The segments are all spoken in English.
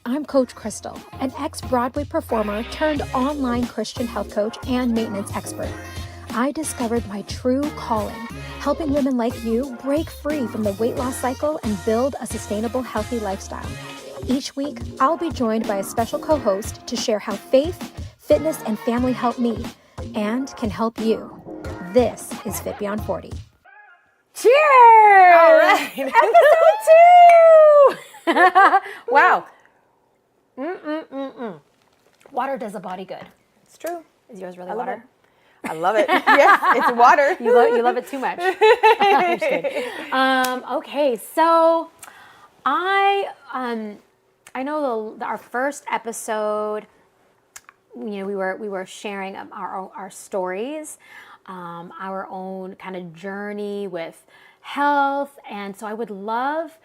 I'm Coach Crystal, an ex-Broadway performer turned online Christian health coach and maintenance expert. I discovered my true calling, helping women like you break free from the weight loss cycle and build a sustainable, healthy lifestyle. Each week, I'll be joined by a special co-host to share how faith, fitness, and family help me and can help you. This is Fit Beyond 40. Cheers! All right. Episode 2! Wow. Water does the body good. It's true. Is yours really water? I love it. Yes, it's water. You love it too much. I'm just kidding. Okay, so I know our first episode, we were sharing our stories, our own kind of journey with health, and so I would love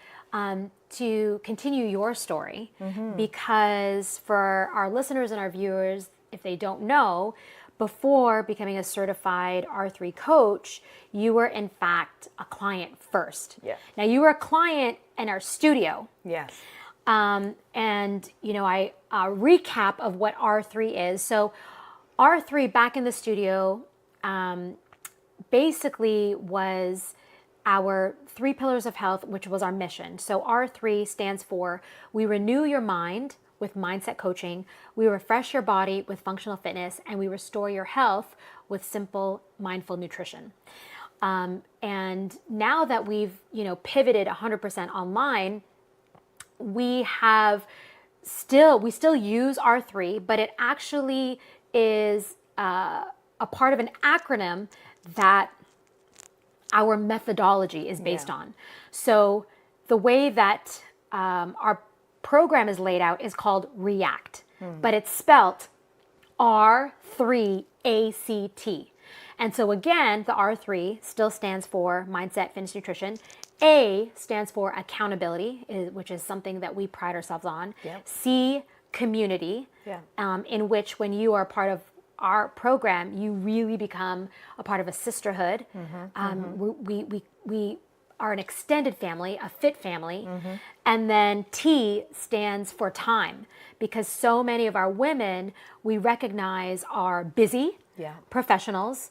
to continue your story because for our listeners and our viewers, if they don't know, before becoming a certified R3 coach, you were in fact a client first. Yeah. Now you were a client in our studio. Yes. And I recap of what R3 is. So R3 back in the studio basically was our 3 pillars of health, which was our mission. So R3 stands for we renew your mind with mindset coaching, we refresh your body with functional fitness, and we restore your health with simple, mindful nutrition. And now that we've, pivoted 100% online, we still use R3, but it actually is a part of an acronym that our methodology is based on. So the way that our program is laid out is called REACT, but it's spelt R3ACT. And so again, the R3 still stands for mindset, fitness, nutrition. A stands for accountability, which is something that we pride ourselves on. Yep. C, community, in which when you are part of our program, you really become a part of a sisterhood. We are an extended family, a fit family. And then T stands for time, because so many of our women we recognize are busy professionals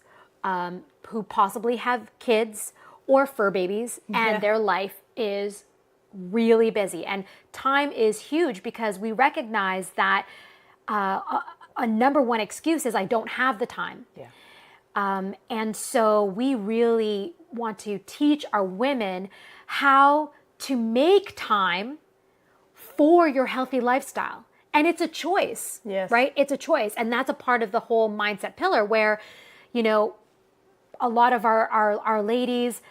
who possibly have kids or fur babies, and their life is really busy. And time is huge because we recognize that a number one excuse is I don't have the time. And so we really want to teach our women how to make time for your healthy lifestyle. And it's a choice, right? It's a choice. And that's a part of the whole mindset pillar where, a lot of our ladies,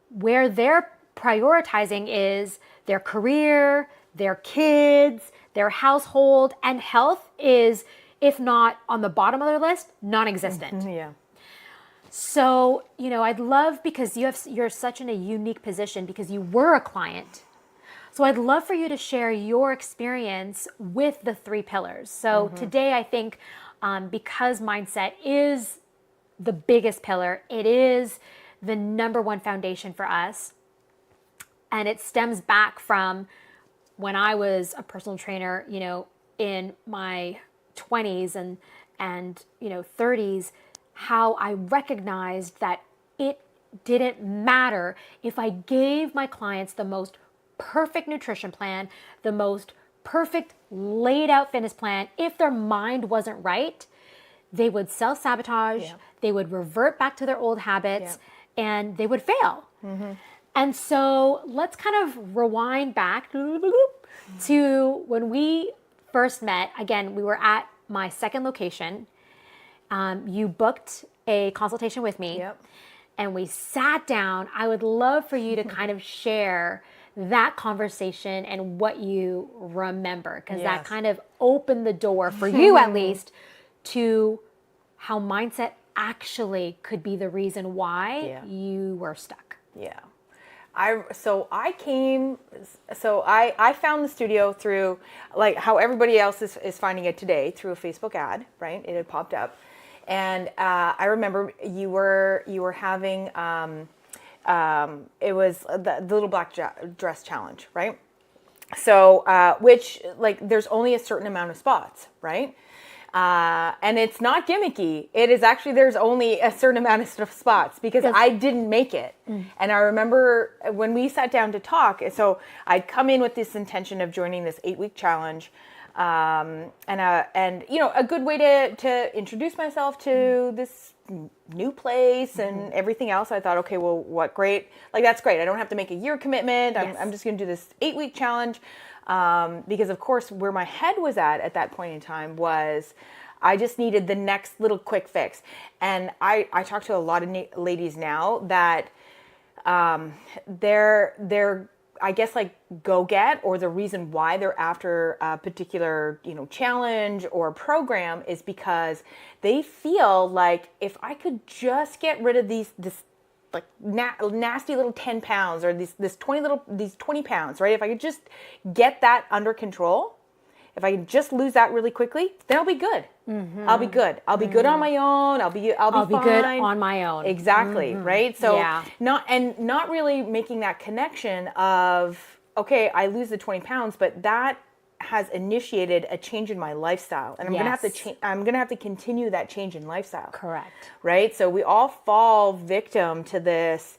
where they're prioritizing is their career, their kids, their household, and health is, if not on the bottom of their list, non-existent. So, I'd love, because you're such in a unique position because you were a client. So I'd love for you to share your experience with the 3 pillars. So today I think because mindset is the biggest pillar, it is the number one foundation for us. And it stems back from when I was a personal trainer, in my 20s and 30s, how I recognized that it didn't matter if I gave my clients the most perfect nutrition plan, the most perfect laid out fitness plan. If their mind wasn't right, they would self-sabotage, they would revert back to their old habits, and they would fail. And so let's kind of rewind back to when we first met. Again, we were at my second location. You booked a consultation with me, and we sat down. I would love for you to kind of share that conversation and what you remember, because that kind of opened the door for you, at least, to how mindset actually could be the reason why you were stuck. I found the studio through, like how everybody else is finding it today, through a Facebook ad, right? It had popped up. And I remember you were having, it was the little black dress challenge, right? So, which, like, there's only a certain amount of spots, right? And it's not gimmicky. It is actually, there's only a certain amount of spots because I didn't make it. And I remember when we sat down to talk, so I'd come in with this intention of joining this 8-week challenge. And you know, a good way to introduce myself to this new place and everything else. I thought, okay, well, what great, like, that's great. I don't have to make a year commitment. I'm just going to do this 8-week challenge. Because of course, where my head was at that point in time was I just needed the next little quick fix. And I talk to a lot of ladies now that they're I guess, like, go get, or the reason why they're after a particular, you know, challenge or program is because they feel like if I could just get rid of this like nasty little 10 pounds or these 20 pounds, right? If I could just get that under control, if I can just lose that really quickly, then I'll be good. I'll be good. I'll be good on my own. I'll be I'll be fine. good on my own. Exactly. Right. So not really making that connection of, okay, I lose the 20 pounds, but that has initiated a change in my lifestyle, and I'm gonna have to I'm gonna have to continue that change in lifestyle. Correct. Right. So we all fall victim to this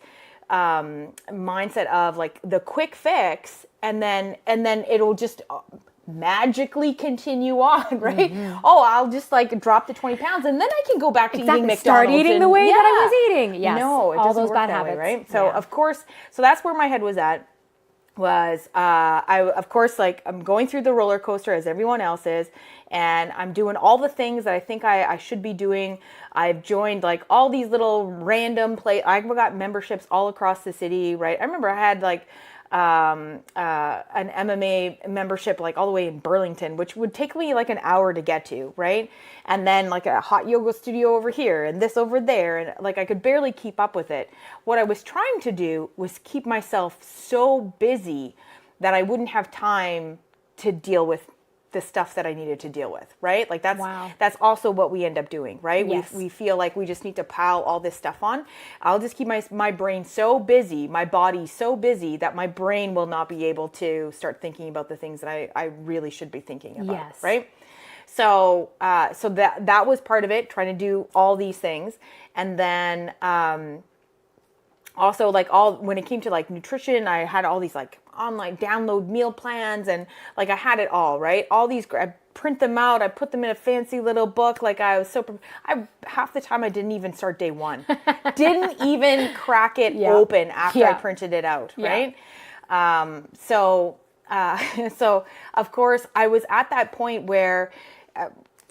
mindset of, like, the quick fix, and then it'll just magically continue on, right? Oh, I'll just, like, drop the 20 pounds and then I can go back to eating McDonald's. Start eating the way that I was eating. Yes. No, it all doesn't those work bad that habits. way, right? So of course, so that's where my head was at. I, of course, like, I'm going through the roller coaster as everyone else is, and I'm doing all the things that I think I should be doing. I've joined, like, all these little random I've got memberships all across the city, right? I remember I had, like, an MMA membership, like, all the way in Burlington, which would take me like an hour to get to, right? And then, like, a hot yoga studio over here and this over there, and, like, I could barely keep up with it. What I was trying to do was keep myself so busy that I wouldn't have time to deal with the stuff that I needed to deal with, right? Like, that's also what we end up doing, right? Yes. We feel like we just need to pile all this stuff on. I'll just keep my brain so busy, my body so busy, that my brain will not be able to start thinking about the things that I really should be thinking about, Yes. right? So that was part of it, trying to do all these things. And then also, like, when it came to, like, nutrition, I had all these, like, online download meal plans, and, like, I had it all, right? All these, I print them out, I put them in a fancy little book. Like, I was half the time I didn't even start day one. Didn't even crack it open after I printed it out, right? So of course, I was at that point where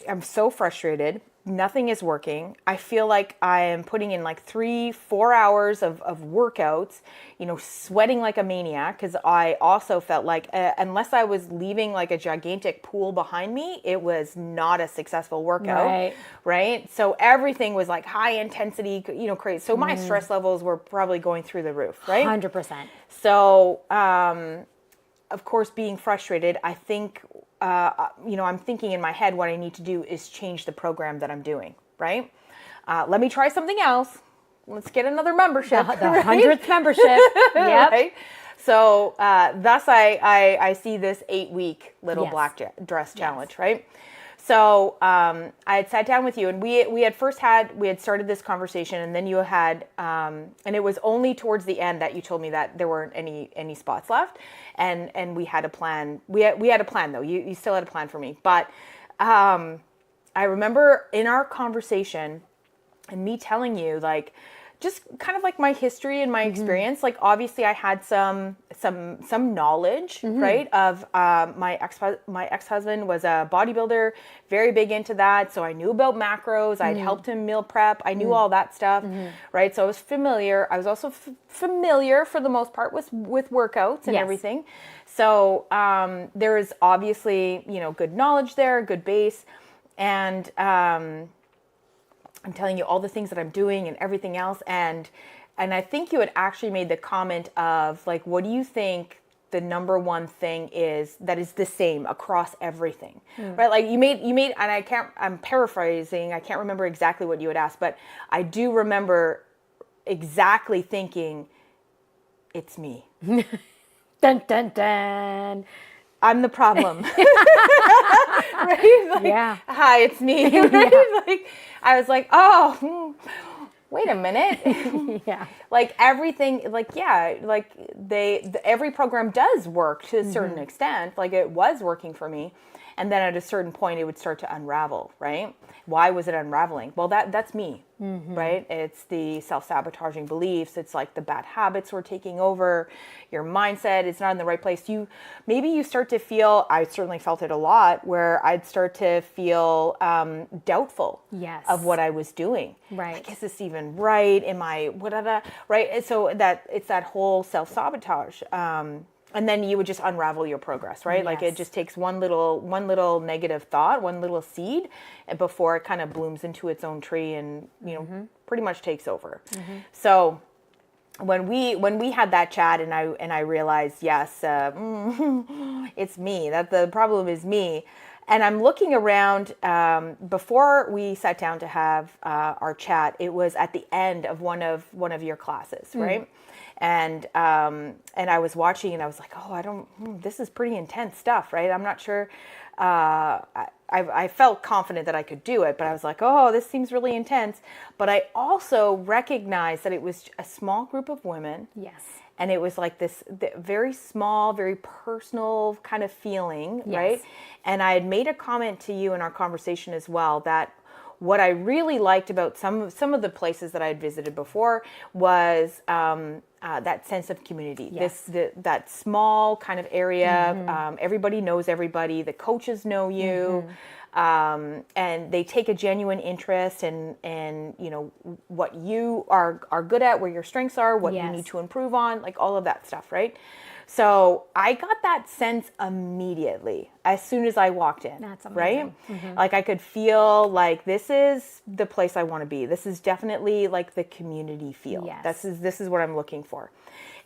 I'm so frustrated. Nothing is working. I feel like I am putting in, like, 3-4 hours of workouts, you know, sweating like a maniac, because I also felt like unless I was leaving, like, a gigantic pool behind me, it was not a successful workout. Right? So everything was, like, high intensity, you know, crazy. So my stress levels were probably going through the roof, right? 100%. So, of course, being frustrated, I think, you know, I'm thinking in my head, what I need to do is change the program that I'm doing, right? Let me try something else. Let's get another membership. The 100th membership. Yep. Right? So thus I see this 8-week little black dress challenge, right? So I had sat down with you, and we had started this conversation, and then you had, and it was only towards the end that you told me that there weren't any spots left, and we had a plan. We had a plan, though. You still had a plan for me, but I remember in our conversation and me telling you, like, just kind of like my history and my experience. Like, obviously I had some knowledge, right? Of my ex-husband was a bodybuilder, very big into that. So I knew about macros. I'd helped him meal prep. I knew all that stuff, right? So I was familiar. I was also familiar for the most part with workouts and everything. So there is obviously, you know, good knowledge there, good base. And I'm telling you all the things that I'm doing and everything else. And I think you had actually made the comment of, like, what do you think the number one thing is that is the same across everything, right? Like, you made, and I'm paraphrasing. I can't remember exactly what you had asked, but I do remember exactly thinking, it's me. Dun, dun, dun. I'm the problem. Right? Like, Yeah. hi, it's me. Right? Like, I was like, oh, wait a minute. Yeah. Like everything, like, yeah, like every program does work to a certain extent. Like it was working for me. And then at a certain point, it would start to unravel, right? Why was it unraveling? Well, that's me, right? It's the self-sabotaging beliefs. It's like the bad habits were taking over. Your mindset is not in the right place. Maybe you start to feel, I certainly felt it a lot, where I'd start to feel doubtful of what I was doing. Right. Like, is this even right? Am I, whatever, right? And so that it's that whole self-sabotage. And then you would just unravel your progress, right? Like it just takes one little negative thought, one little seed, before it kind of blooms into its own tree and, pretty much takes over. So when we had that chat and I realized, yes, it's me, that the problem is me. And I'm looking around, before we sat down to have our chat, it was at the end of one of your classes, right? And I was watching and I was like, oh, this is pretty intense stuff, right? I'm not sure. I felt confident that I could do it, but I was like, oh, this seems really intense. But I also recognized that it was a small group of women. Yes. And it was like this very small, very personal kind of feeling, right? And I had made a comment to you in our conversation as well that what I really liked about some of the places that I had visited before was that sense of community. Yes. That small kind of area. Everybody knows everybody. The coaches know you, and they take a genuine interest in what you are good at, where your strengths are, what you need to improve on, like all of that stuff, right? So I got that sense immediately as soon as I walked in. That's amazing. Right? Like I could feel like this is the place I want to be. This is definitely like the community feel. Yes. This is what I'm looking for.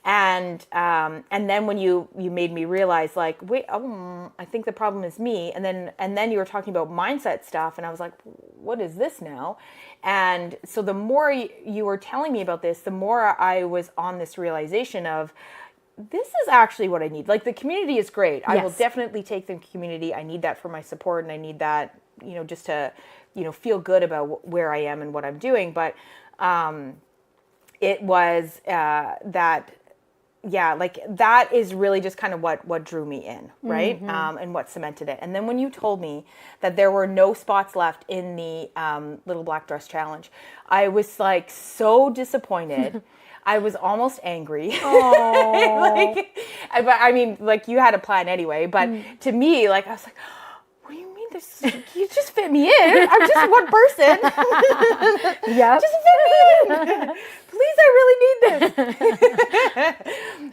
And then when you made me realize like, wait, I think the problem is me. And then you were talking about mindset stuff and I was like, what is this now? And so the more you were telling me about this, the more I was on this realization of, this is actually what I need. Like the community is great. I will definitely take the community. I need that for my support and I need that, just to, feel good about where I am and what I'm doing. But it was that is really just kind of what drew me in, right? And what cemented it. And then when you told me that there were no spots left in the Little Black Dress Challenge, I was like so disappointed. I was almost angry. I mean, like you had a plan anyway, but to me, like I was like, what do you mean? You just fit me in. I'm just one person. Yeah. Just fit me in. Please, I really need this.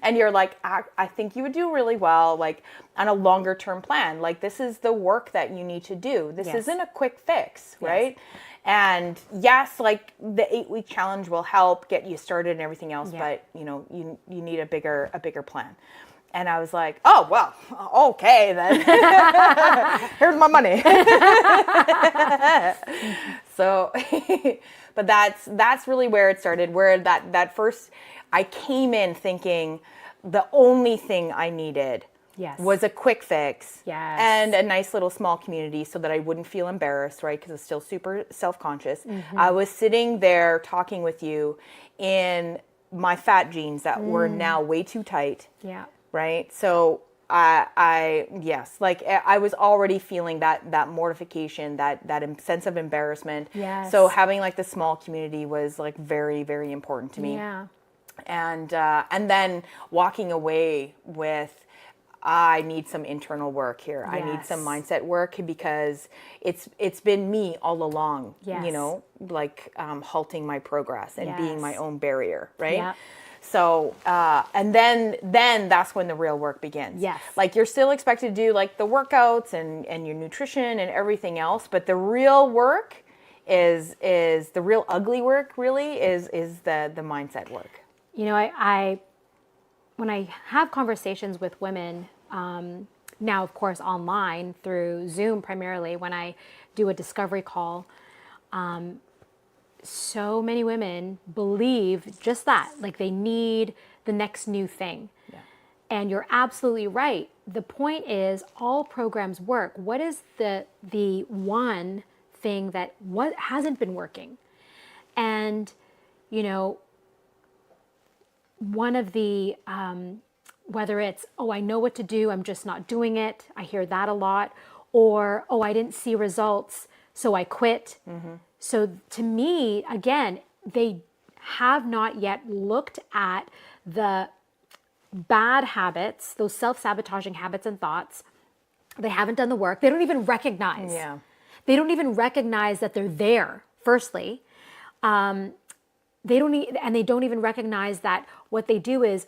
And you're like, I think you would do really well, like on a longer term plan. Like this is the work that you need to do. This isn't a quick fix, right? And yes, like the 8-week challenge will help get you started and everything else, but you need a bigger plan. And I was like, oh, well, okay then. Here's my money. So, but that's really where it started, where that first, I came in thinking the only thing I needed was a quick fix and a nice little small community so that I wouldn't feel embarrassed, right? Because I was still super self-conscious. I was sitting there talking with you in my fat jeans that were now way too tight. Yeah. Right? So I was already feeling that mortification, that sense of embarrassment. Yes. So having like the small community was like very, very important to me. Yeah. And then walking away with, I need some internal work here. I need some mindset work because it's been me all along, like halting my progress and being my own barrier, right? Yeah. So, and then that's when the real work begins. Yes. Like you're still expected to do like the workouts and your nutrition and everything else, but the real work is the real ugly work really is the mindset work. I when I have conversations with women, now of course online through Zoom primarily, when I do a discovery call, so many women believe just that, like they need the next new thing. Yeah. And you're absolutely right. The point is, all programs work. What is the one thing that what hasn't been working? And, you know, one of the, whether it's, oh, I know what to do, I'm just not doing it. I hear that a lot. Or, oh, I didn't see results, so I quit. So to me, again, they have not yet looked at the bad habits, those self-sabotaging habits and thoughts. They haven't done the work. They don't even recognize. They don't even recognize that they're there, firstly. They don't even recognize that what they do is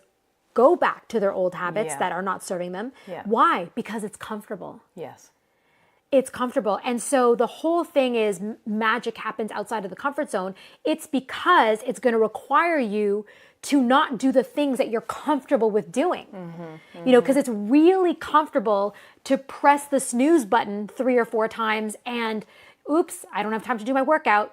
go back to their old habits that are not serving them. Why? Because it's comfortable. It's comfortable. And so the whole thing is magic happens outside of the comfort zone. It's because it's going to require you to not do the things that you're comfortable with doing. You know, because it's really comfortable to press the snooze button 3 or 4 times and oops, I don't have time to do my workout.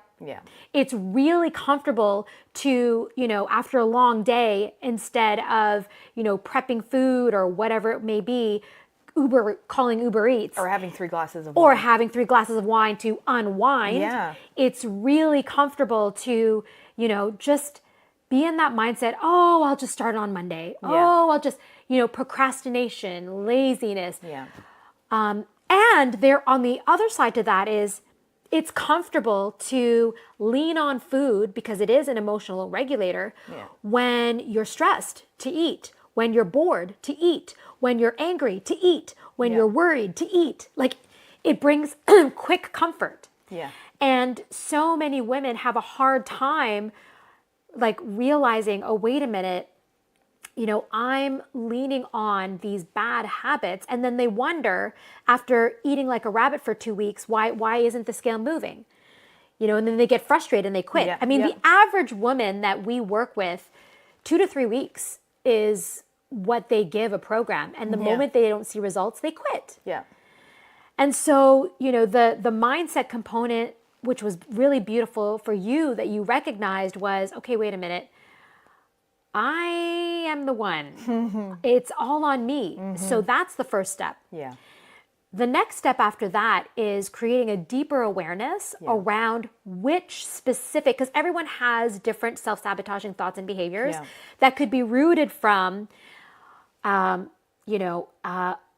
It's really comfortable to, you know, after a long day, instead of, you know, prepping food or whatever it may be, calling Uber Eats. Or having 3 glasses of wine. To unwind. It's really comfortable to, you know, just be in that mindset, oh, I'll just start on Monday. Oh, I'll just, you know, procrastination, laziness. And there on the other side to that is, it's comfortable to lean on food because it is an emotional regulator when you're stressed to eat, when you're bored to eat, when you're angry to eat, when you're worried to eat. Like it brings quick comfort. And so many women have a hard time like realizing, oh, wait a minute, you know, I'm leaning on these bad habits. And then they wonder after eating like a rabbit for 2 weeks, why isn't the scale moving? You know, and then they get frustrated and they quit. I mean, the average woman that we work with, 2 to 3 weeks is what they give a program. And the moment they don't see results, they quit. And so, you know, the mindset component, which was really beautiful for you that you recognized was, okay, wait a minute. I am the one. It's all on me. So that's the first step. The next step after that is creating a deeper awareness around which specific, because everyone has different self-sabotaging thoughts and behaviors that could be rooted from, you know,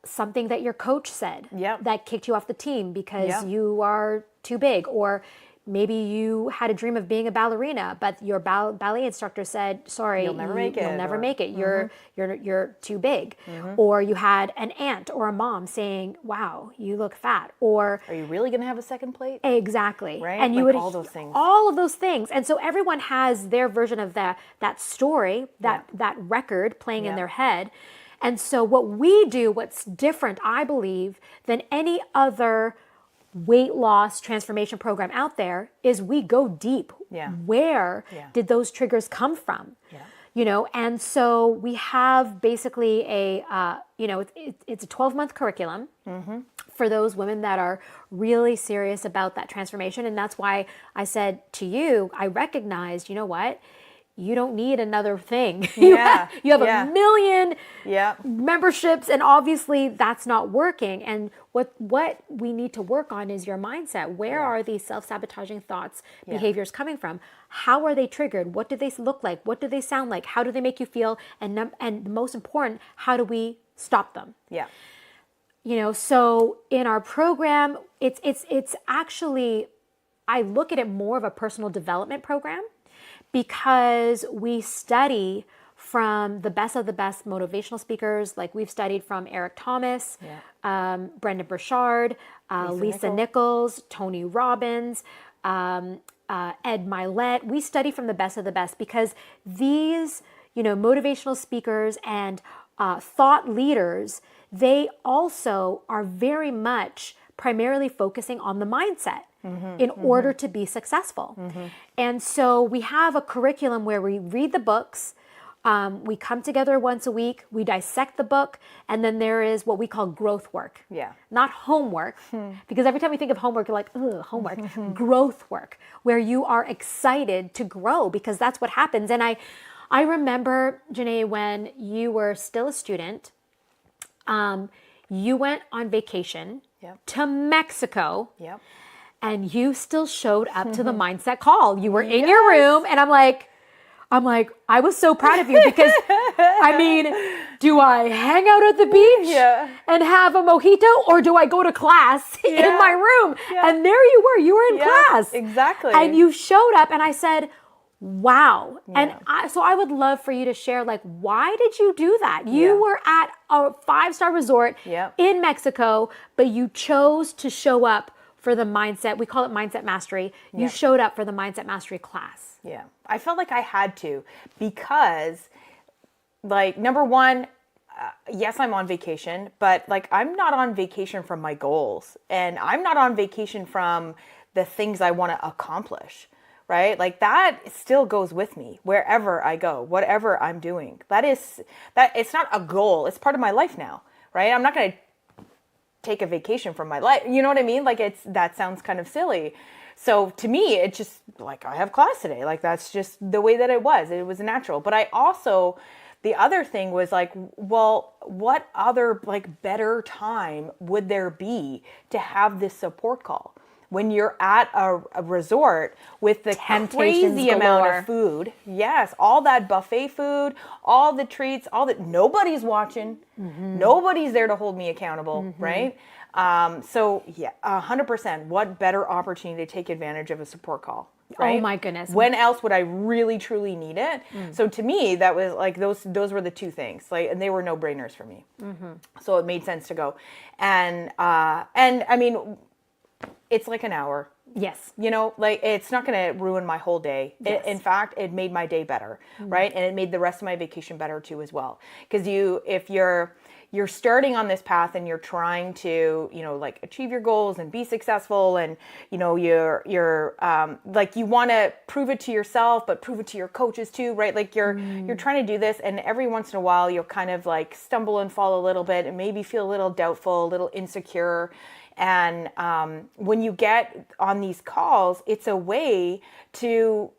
something that your coach said that kicked you off the team because you are too big, or maybe you had a dream of being a ballerina, but your ballet instructor said, sorry, you'll never make it. You'll never make it. You're too big. Or you had an aunt or a mom saying, wow, you look fat. Or are you really going to have a second plate? Exactly. Right? And you like would all those things. All of those things. And so everyone has their version of that story, that record playing in their head. And so what we do, what's different, I believe, than any other weight loss transformation program out there is we go deep. Where did those triggers come from? You know, and so we have basically a, you know, it's a 12-month curriculum for those women that are really serious about that transformation. And that's why I said to you, I recognized, you know what? You don't need another thing. You have a million memberships, and obviously that's not working. And what we need to work on is your mindset. Where are these self-sabotaging thoughts, behaviors coming from? How are they triggered? What do they look like? What do they sound like? How do they make you feel? And most important, how do we stop them? You know, so in our program, it's actually, I look at it more of a personal development program, because we study from the best of the best motivational speakers. Like we've studied from Eric Thomas, Brendon Burchard, Lisa Nichols, Tony Robbins, Ed Milet. We study from the best of the best because these, you know, motivational speakers and thought leaders, they also are very much primarily focusing on the mindset. In order to be successful. And so we have a curriculum where we read the books, we come together once a week, we dissect the book, and then there is what we call growth work. Not homework, because every time we think of homework, you're like, ugh, homework. Growth work, where you are excited to grow, because that's what happens. And I remember, Janae, when you were still a student, you went on vacation to Mexico. Yep. And you still showed up to the mindset call. You were in your room, and I'm like, I was so proud of you because, I mean, do I hang out at the beach and have a mojito, or do I go to class in my room? And there you were in class. Exactly. And you showed up, and I said, wow. And so I would love for you to share, like, why did you do that? You were at a 5-star resort in Mexico, but you chose to show up for the mindset. We call it mindset mastery. You showed up for the mindset mastery class. Yeah. I felt like I had to, because, like, number one, yes, I'm on vacation, but, like, I'm not on vacation from my goals, and I'm not on vacation from the things I want to accomplish. Right? Like, that still goes with me wherever I go, whatever I'm doing. It's not a goal. It's part of my life now, right? I'm not going to take a vacation from my life. You know what I mean? Like, that sounds kind of silly. So to me, it's just like, I have class today. Like, that's just the way that it was. It was natural. But I also, the other thing was like, well, what other, like, better time would there be to have this support call? When you're at a resort with the crazy amount of food, all that buffet food, all the treats, nobody's watching, nobody's there to hold me accountable, right? So 100%. What better opportunity to take advantage of a support call? Right? Oh my goodness. When else would I really truly need it? So to me, that was like, those were the two things, like, and they were no brainers for me. So it made sense to go, and I mean, it's like an hour. Yes. You know, like, it's not going to ruin my whole day. Yes. In fact, it made my day better, right? And it made the rest of my vacation better too as well. Because if you're starting on this path and you're trying to, you know, like, achieve your goals and be successful, and, you know, you're like, you want to prove it to yourself, but prove it to your coaches too, right? Like, you're trying to do this, and every once in a while you'll kind of, like, stumble and fall a little bit and maybe feel a little doubtful, a little insecure. And when you get on these calls, it's a way to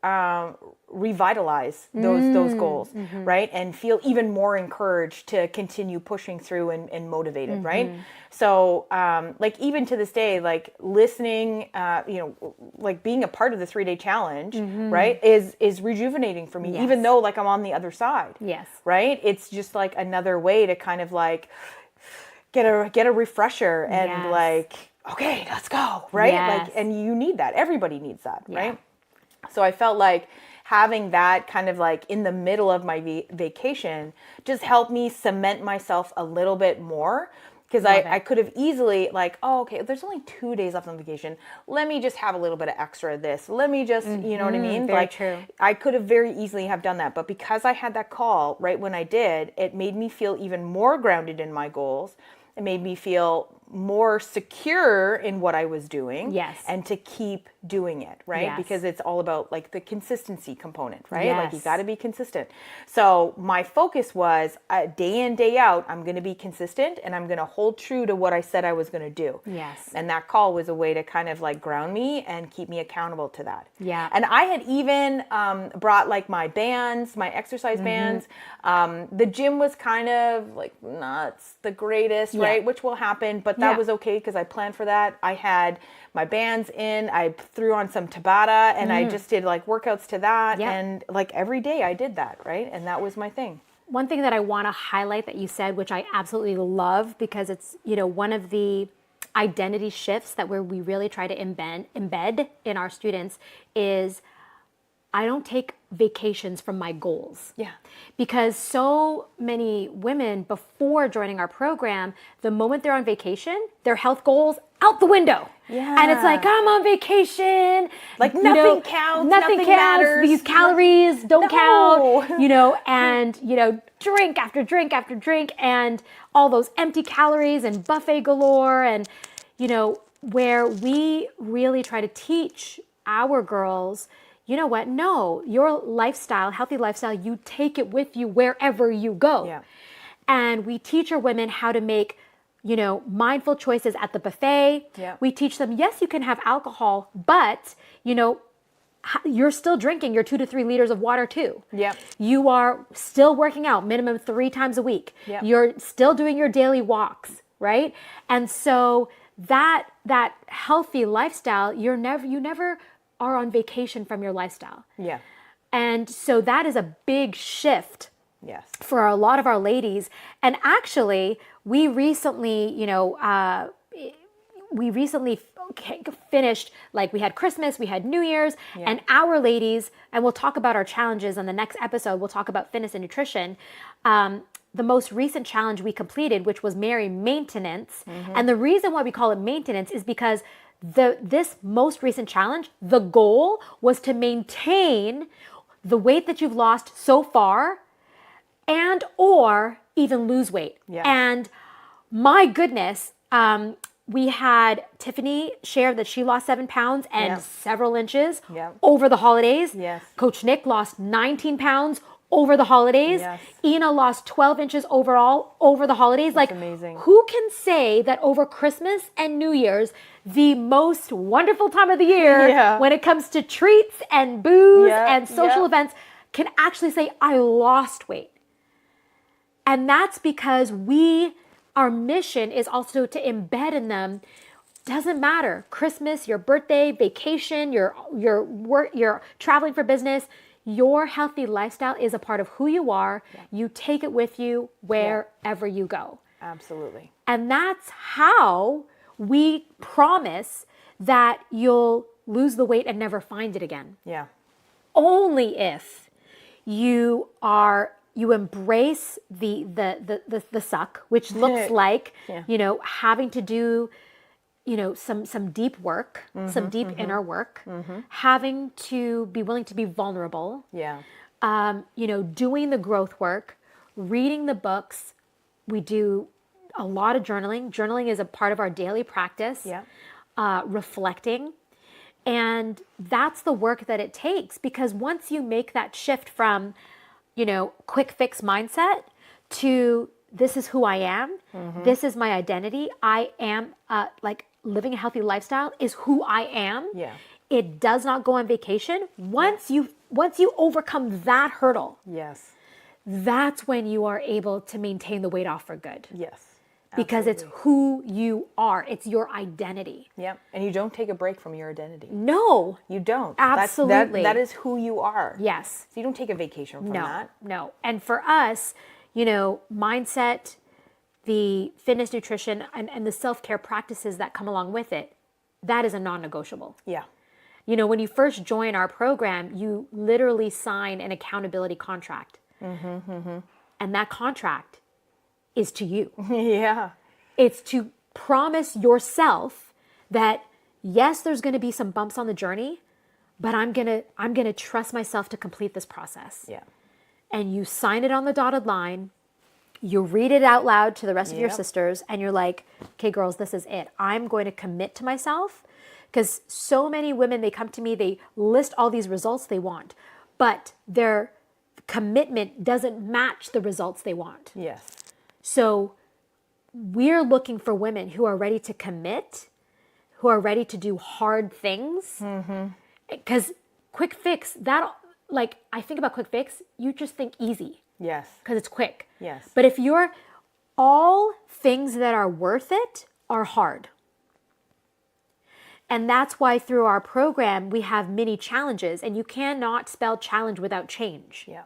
revitalize those goals, right? And feel even more encouraged to continue pushing through and motivated, right? So, like, even to this day, like, listening, you know, like, being a part of the 3-day challenge, right, is rejuvenating for me, even though, like, I'm on the other side. Yes. Right? It's just, like, another way to kind of, like, get a refresher and like, okay, let's go, right? Like, and you need that. Everybody needs that, right? So I felt like having that kind of, like, in the middle of my vacation just helped me cement myself a little bit more, because I could have easily, like, oh, okay, there's only 2 days left on vacation. Let me just have a little bit of extra of this. Let me just, you know what I mean? Very like, true. I could have very easily have done that. But because I had that call right when I did, it made me feel even more grounded in my goals. It made me feel more secure in what I was doing. Yes. And to keep doing it, right? Yes. Because it's all about, like, the consistency component, right? Yes. Like, you got to be consistent. So my focus was, day in, day out, I'm going to be consistent, and I'm going to hold true to what I said I was going to do. Yes. And that call was a way to kind of, like, ground me and keep me accountable to that. Yeah. And I had even brought, like, my bands, my exercise bands. The gym was kind of, like, not the greatest, right? Which will happen, but that was okay because I planned for that. I had my bands in, I threw on some Tabata, and I just did, like, workouts to that. And, like, every day I did that, right? And that was my thing. One thing that I want to highlight that you said, which I absolutely love, because it's, you know, one of the identity shifts that we really try to embed in our students is, I don't take vacations from my goals. Yeah. Because so many women, before joining our program, the moment they're on vacation, their health goals out the window. Yeah. And it's like, I'm on vacation. Like, nothing counts. Nothing counts. matters. These calories don't count. You know, and, you know, drink after drink after drink, and all those empty calories and buffet galore. And, you know, where we really try to teach our girls, you know what? No, your lifestyle, healthy lifestyle, you take it with you wherever you go. Yeah. And we teach our women how to make, you know, mindful choices at the buffet. Yeah. We teach them, yes, you can have alcohol, but, you know, you're still drinking your 2 to 3 liters of water too. Yep. You are still working out minimum 3 times a week. Yep. You're still doing your daily walks, right? And so that healthy lifestyle, you never are on vacation from your lifestyle. Yeah. And so that is a big shift. Yes. For a lot of our ladies. And actually, we recently, finished, like we had Christmas, we had New Year's, and our ladies, and we'll talk about our challenges on the next episode, we'll talk about fitness and nutrition. The most recent challenge we completed, which was Mary Maintenance. And the reason why we call it maintenance is because this most recent challenge, the goal was to maintain the weight that you've lost so far and or even lose weight. Yeah. And my goodness, we had Tiffany share that she lost 7 pounds and several inches over the holidays. Yes. Coach Nick lost 19 pounds over the holidays. Yes. Ina lost 12 inches overall over the holidays. That's like, amazing. Who can say that over Christmas and New Year's, the most wonderful time of the year when it comes to treats and booze and social events, can actually say, I lost weight? And that's because our mission is also to embed in them, doesn't matter, Christmas, your birthday, vacation, your work, you're traveling for business, your healthy lifestyle is a part of who you are. You take it with you wherever you go. Absolutely. And that's how we promise that you'll lose the weight and never find it again. Yeah. Only if you embrace the suck, which looks like, having to do, some deep work, some deep inner work, having to be willing to be vulnerable, doing the growth work, reading the books. We do a lot of journaling. Journaling is a part of our daily practice, reflecting. And that's the work that it takes, because once you make that shift from, quick fix mindset to this is who I am, this is my identity, I am living a healthy lifestyle is who I am. Yeah. It does not go on vacation. Once you overcome that hurdle, that's when you are able to maintain the weight off for good. Yes. Because it's who you are. It's your identity. Yep. And you don't take a break from your identity. No. You don't. Absolutely. That is who you are. Yes. So you don't take a vacation from that. No. And for us, mindset, the fitness, nutrition, and the self-care practices that come along with it, that is a non-negotiable. Yeah. When you first join our program, you literally sign an accountability contract. And that contract is to you. Yeah. It's to promise yourself that, yes, there's going to be some bumps on the journey, but I'm going to trust myself to complete this process. Yeah. And you sign it on the dotted line. You read it out loud to the rest of your sisters, and you're like, okay, girls, this is it. I'm going to commit to myself, because so many women, they come to me, they list all these results they want, but their commitment doesn't match the results they want. Yes. So we're looking for women who are ready to commit, who are ready to do hard things. Because quick fix, I think about quick fix, you just think easy. Yes. Because it's quick. Yes. But if all things that are worth it are hard. And that's why through our program, we have mini challenges, and you cannot spell challenge without change. Yeah.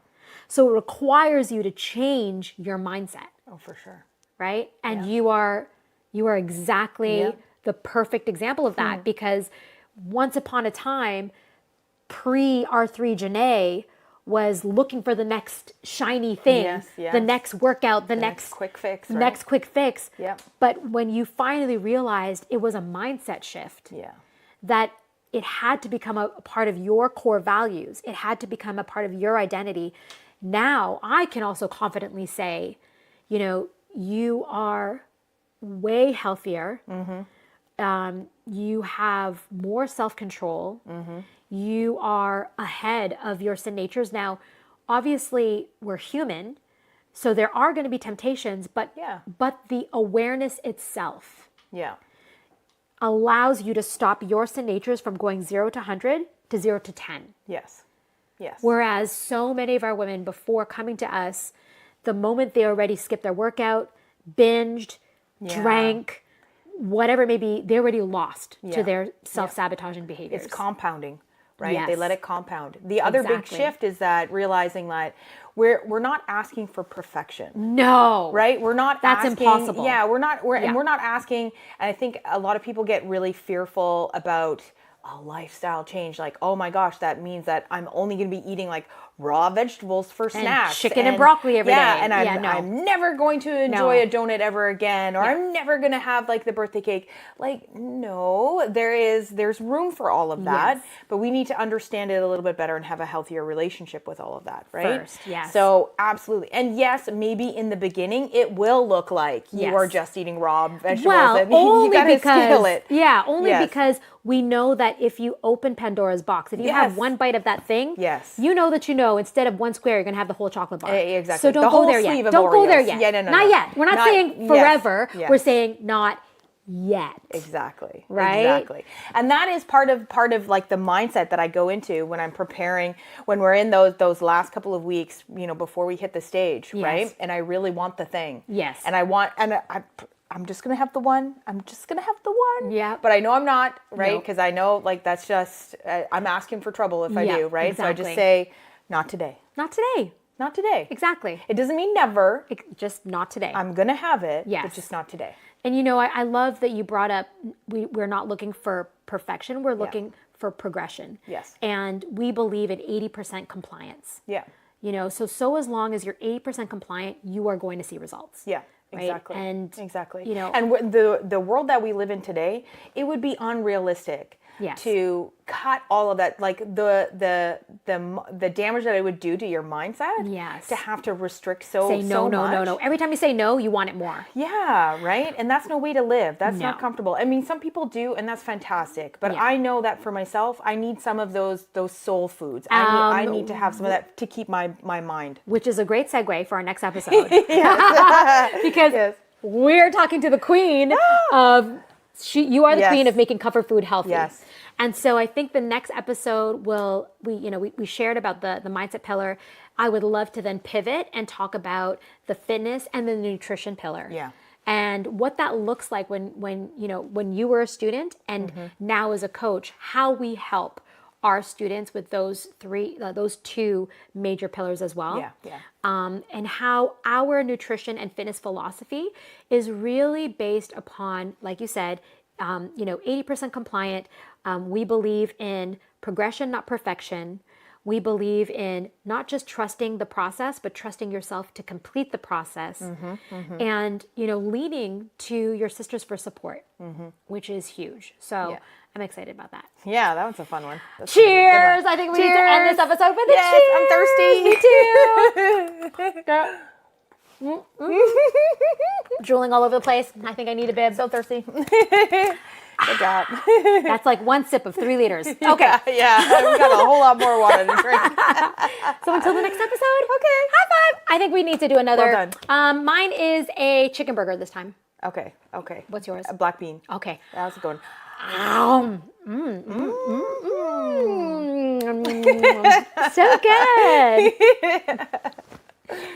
So it requires you to change your mindset. Oh, for sure. Right? And you are exactly the perfect example of that, because once upon a time, pre-R3 Janae was looking for the next shiny thing, the next workout, the next quick fix. Right? Next quick fix. Yep. But when you finally realized it was a mindset shift, that it had to become a part of your core values, it had to become a part of your identity. Now I can also confidently say, you are way healthier. You have more self-control. You are ahead of your sin natures. Now, obviously, we're human, so there are going to be temptations, but the awareness itself allows you to stop your sin natures from going 0 to 100 to 0 to 10. Yes. Yes. Whereas so many of our women, before coming to us, the moment they already skipped their workout, binged, drank, whatever it may be, they're already lost to their self-sabotaging behaviors. It's compounding, right? Yes. They let it compound. The other big shift is that realizing that we're not asking for perfection. No. Right? We're not That's asking, impossible. Yeah, and we're not asking, and I think a lot of people get really fearful about a lifestyle change. Like, oh my gosh, that means that I'm only going to be eating like raw vegetables for snacks. Chicken and broccoli every day. And I'm never going to enjoy a donut ever again, or I'm never going to have like the birthday cake. Like, no, there's room for all of that, but we need to understand it a little bit better and have a healthier relationship with all of that, right? First, yes. So absolutely. And yes, maybe in the beginning it will look like you are just eating raw vegetables. Well, and only you gotta because scale it. Yeah, only because we know that if you open Pandora's box, if you have one bite of that thing, you know that instead of one square, you're going to have the whole chocolate bar. Exactly. So don't go there yet. Don't go there yet. No, not yet. We're not saying forever. Yes. We're saying not yet. Exactly. Right? Exactly. And that is part of like the mindset that I go into when I'm preparing, when we're in those last couple of weeks, before we hit the stage, right? And I really want the thing. Yes. And I'm just going to have the one. I'm just going to have the one. Yeah. But I know I'm not, right? Because I know like that's just, I'm asking for trouble if I do, right? Exactly. So I just say, not today. Not today. Not today. Exactly. It doesn't mean never. Just not today. I'm going to have it, but just not today. And I love that you brought up, we're not looking for perfection. We're looking for progression. Yes. And we believe in 80% compliance. Yeah. So as long as you're 80% compliant, you are going to see results. Yeah. Right? Exactly. And exactly. And the world that we live in today, it would be unrealistic to cut all of that, like the damage that it would do to your mindset. Yes. To have to restrict so say no, so no, much. no, no. Every time you say no, you want it more. Yeah, right. And that's no way to live. That's not comfortable. I mean, some people do, and that's fantastic. But I know that for myself, I need some of those soul foods. I need to have some of that to keep my mind. Which is a great segue for our next episode. Because we're talking to the queen of. You are the queen of making comfort food healthy. Yes. And so I think the next episode we shared about the mindset pillar. I would love to then pivot and talk about the fitness and the nutrition pillar. Yeah. And what that looks like when you were a student and now as a coach, how we help our students with those two major pillars as well. Yeah. And how our nutrition and fitness philosophy is really based upon, like you said, 80% compliant. We believe in progression, not perfection. We believe in not just trusting the process, but trusting yourself to complete the process, and leaning to your sisters for support, which is huge. So I'm excited about that. Yeah, that was a fun one. That's cheers! I think we need to end this episode with a cheers. I'm thirsty. Me too. Drooling all over the place. I think I need a bib. So thirsty. Good job. That's like one sip of 3 liters. Okay. Yeah. We got a whole lot more water to drink. So until the next episode. Okay. High five. I think we need to do another. Well done. Mine is a chicken burger this time. Okay. What's yours? A black bean. Okay. How's it going? So good.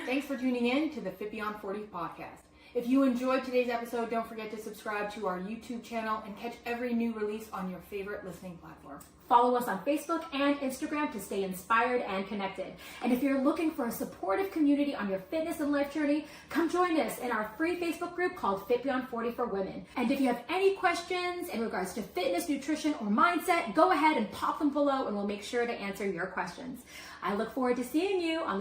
Thanks for tuning in to the Fit Beyond 40 podcast. If you enjoyed today's episode, don't forget to subscribe to our YouTube channel and catch every new release on your favorite listening platform. Follow us on Facebook and Instagram to stay inspired and connected. And if you're looking for a supportive community on your fitness and life journey, come join us in our free Facebook group called Fit Beyond 40 for Women. And if you have any questions in regards to fitness, nutrition, or mindset, go ahead and pop them below and we'll make sure to answer your questions. I look forward to seeing you on